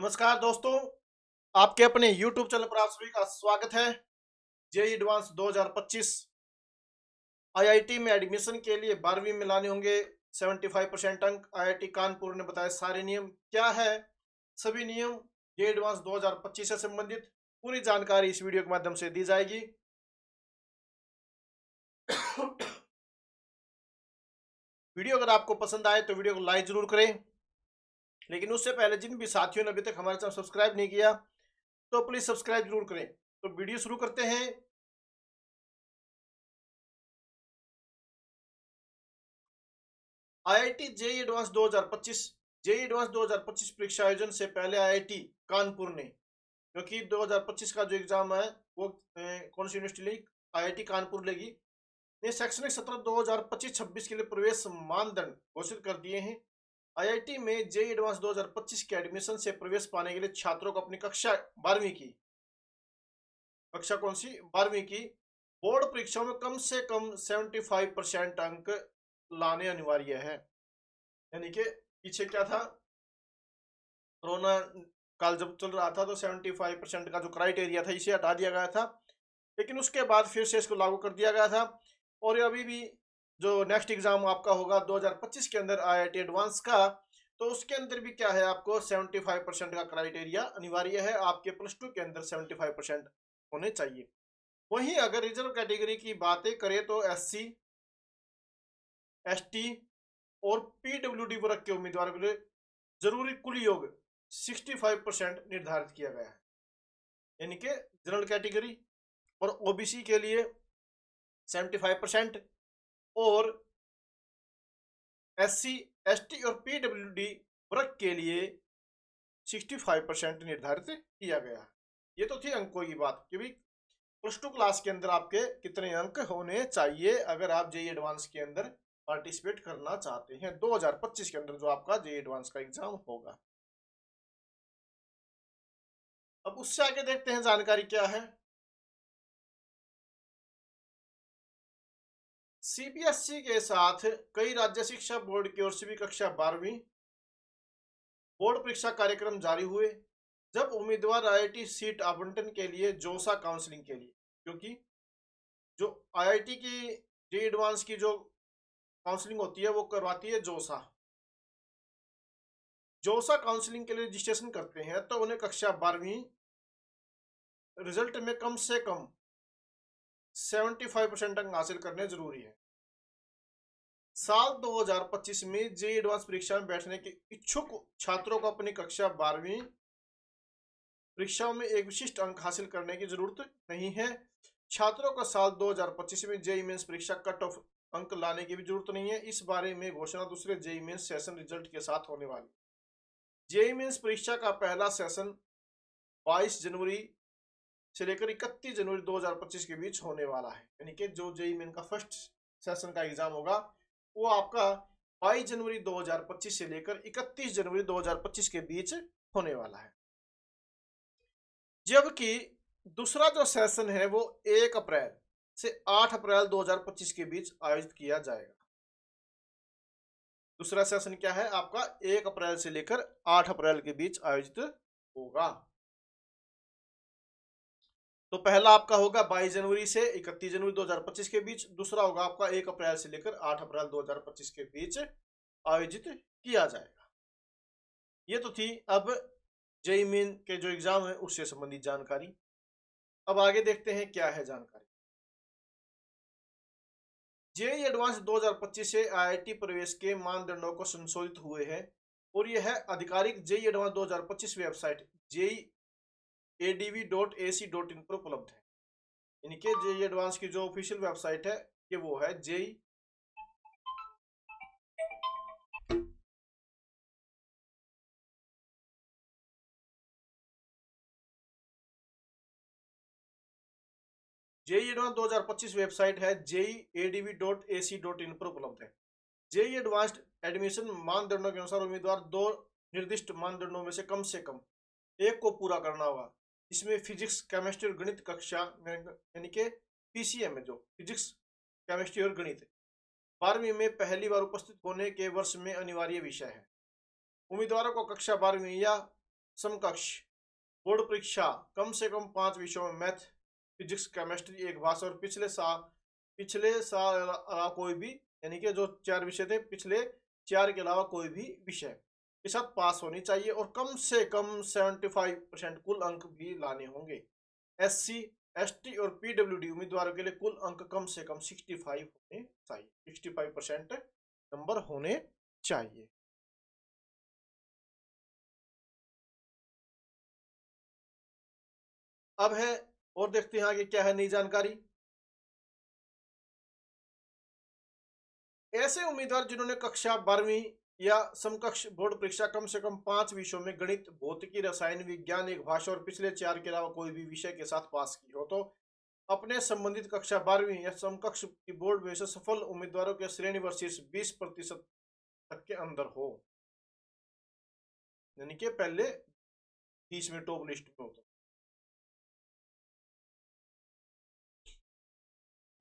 नमस्कार दोस्तों, आपके अपने YouTube चैनल पर आप सभी का स्वागत है। जेई एडवांस 2025 आईआईटी में एडमिशन के लिए 12वीं में लाने होंगे 75% अंक। आईआईटी कानपुर ने बताया सारे नियम क्या है। सभी नियम जेई एडवांस 2025 से संबंधित पूरी जानकारी इस वीडियो के माध्यम से दी जाएगी। वीडियो अगर आपको पसंद आए तो वीडियो को लाइक जरूर करें, लेकिन उससे पहले जिन भी साथियों ने अभी तक हमारे चैनल सब्सक्राइब नहीं किया तो प्लीज सब्सक्राइब जरूर करें। तो वीडियो शुरू करते हैं। IIT JEE advance 2025 JEE advance 2025 परीक्षा आयोजन से पहले आईआईटी कानपुर ने, क्योंकि 2025 का जो एग्जाम है वो कौन सी यूनिवर्सिटी लेगी? आईआईटी कानपुर लेगी। ने शैक्षणिक सत्र 2025-26 के लिए प्रवेश मानदंड घोषित कर दिए हैं। आईआईटी में जेई एडवांस 2025 के एडमिशन से प्रवेश पाने के लिए छात्रों को अपनी कक्षा 12वीं की कक्षा कौन सी 12वीं की बोर्ड परीक्षाओं में कम से कम 75% अंक लाने अनिवार्य है। यानी कि पीछे क्या था, कोरोना काल जब चल रहा था तो 75% का जो क्राइटेरिया था इसे हटा दिया गया था, लेकिन उसके बाद फिर से इसको लागू कर दिया गया था। और ये अभी भी जो नेक्स्ट एग्जाम आपका होगा 2025 के अंदर आईआईटी एडवांस का, तो उसके अंदर भी क्या है, आपको 75% का क्राइटेरिया अनिवार्य है। आपके +2 के अंदर 75% होने चाहिए। वहीं अगर रिजर्व कैटेगरी की बातें करें तो SC, ST और PWD वर्ग के उम्मीदवारों के लिए जरूरी कुल योग 65% निर्धारित किया गया है। यानी कि जनरल कैटेगरी और ओबीसी के लिए 75% और SC, ST और PWD वर्ग के लिए 65% निर्धारित किया गया है। ये तो थी अंकों की बात कि भाई +2 क्लास के अंदर आपके कितने अंक होने चाहिए अगर आप जेई एडवांस के अंदर पार्टिसिपेट करना चाहते हैं 2025 के अंदर जो आपका जेई एडवांस का एग्जाम होगा। अब उससे आगे देखते हैं जानकारी क्या है। सीबीएसई के साथ कई राज्य शिक्षा बोर्ड की ओर से भी कक्षा 12वीं बोर्ड परीक्षा कार्यक्रम जारी हुए। जब उम्मीदवार आईआईटी सीट आवंटन के लिए जोसा काउंसलिंग के लिए, क्योंकि जो आईआईटी की जेई एडवांस की जो काउंसलिंग होती है वो करवाती है जोसा। जोसा काउंसलिंग के लिए रजिस्ट्रेशन करते हैं तो उन्हें कक्षा 12वीं रिजल्ट में कम से कम 75% अंक हासिल करने जरूरी है। साल 2025 में जेई एडवांस परीक्षा में बैठने के इच्छुक छात्रों को अपनी कक्षा 12वीं परीक्षाओं में एक विशिष्ट अंक हासिल करने की जरूरत नहीं है। छात्रों को साल 2025 में जेई मेंस परीक्षा कट ऑफ अंक लाने की भी जरूरत नहीं है। इस बारे में घोषणा दूसरे जेई मेंस सेशन रिजल्ट के साथ होने वाली। जेई मेंस परीक्षा का पहला सेशन 22 जनवरी से लेकर 31 जनवरी 2025 के बीच होने वाला है। यानी कि जो जेई मेन का फर्स्ट सेशन का एग्जाम होगा वो आपका 22 जनवरी 2025 से लेकर 31 जनवरी 2025 के बीच होने वाला है, जबकि दूसरा जो सेशन है वो 1 अप्रैल से 8 अप्रैल 2025 के बीच आयोजित किया जाएगा। दूसरा सेशन क्या है आपका 1 अप्रैल से लेकर 8 अप्रैल के बीच आयोजित होगा। तो पहला आपका होगा 22 जनवरी से 31 जनवरी 2025 के बीच, दूसरा होगा आपका 1 अप्रैल से लेकर 8 अप्रैल 2025 के बीच आयोजित किया जाएगा। ये तो थी अब जेई मेन के जो एग्जाम है उससे संबंधित जानकारी। अब आगे देखते हैं क्या है जानकारी। जेई एडवांस 2025 से आईआईटी प्रवेश के मानदंडों को संशोधित हुए हैं और यह है आधिकारिक जेई एडवांस 2025 वेबसाइट JEE.adv.ac.in पर उपलब्ध है। यानी कि जेई एडवांस की जो ऑफिशियल वेबसाइट है ये वो है जेई एडवांस 2025 वेबसाइट है JEE.adv.ac.in पर उपलब्ध है। जेई एडवांस्ड एडमिशन मानदंडों के अनुसार उम्मीदवार दो निर्दिष्ट मानदंडों में से कम एक को पूरा करना होगा। इसमें फिजिक्स, केमिस्ट्री और गणित कक्षा यानी कि पीसीएम है, जो फिजिक्स, केमिस्ट्री और गणित 12वीं में पहली बार उपस्थित होने के वर्ष में अनिवार्य विषय है। उम्मीदवारों को कक्षा 12वीं या समकक्ष बोर्ड परीक्षा कम से कम 5 विषयों में मैथ, फिजिक्स, केमिस्ट्री, एक भाषा और पिछले साल अलावा कोई भी, यानी कि जो 4 विषय थे पिछले 4 के अलावा कोई भी विषय के साथ पास होनी चाहिए और कम से कम 75% कुल अंक भी लाने होंगे। SC, ST और PWD उम्मीदवारों के लिए कुल अंक कम से कम 65 होने चाहिए, 65% नंबर होने चाहिए। अब है और देखते हैं आगे क्या है नई जानकारी। ऐसे उम्मीदवार जिन्होंने कक्षा 12वीं या समकक्ष बोर्ड परीक्षा कम से कम 5 विषयों में गणित, भौतिकी, रसायन विज्ञान, एक भाषा और पिछले 4 के अलावा कोई भी विषय के साथ पास की हो, तो अपने संबंधित कक्षा 12वीं या समकक्ष की बोर्ड में से सफल उम्मीदवारों के श्रेणी व शीर्ष 20% तक के अंदर हो, यानी कि पहले 20 में टॉप लिस्ट में होता।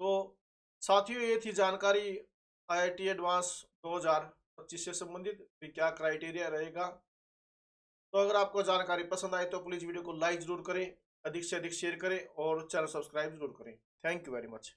तो साथियों ये थी जानकारी IIT एडवांस 2025 से संबंधित भी क्या क्राइटेरिया रहेगा। तो अगर आपको जानकारी पसंद आए तो प्लीज़ वीडियो को लाइक जरूर करें, अधिक से अधिक शेयर करें और चैनल सब्सक्राइब जरूर करें। Thank you very much.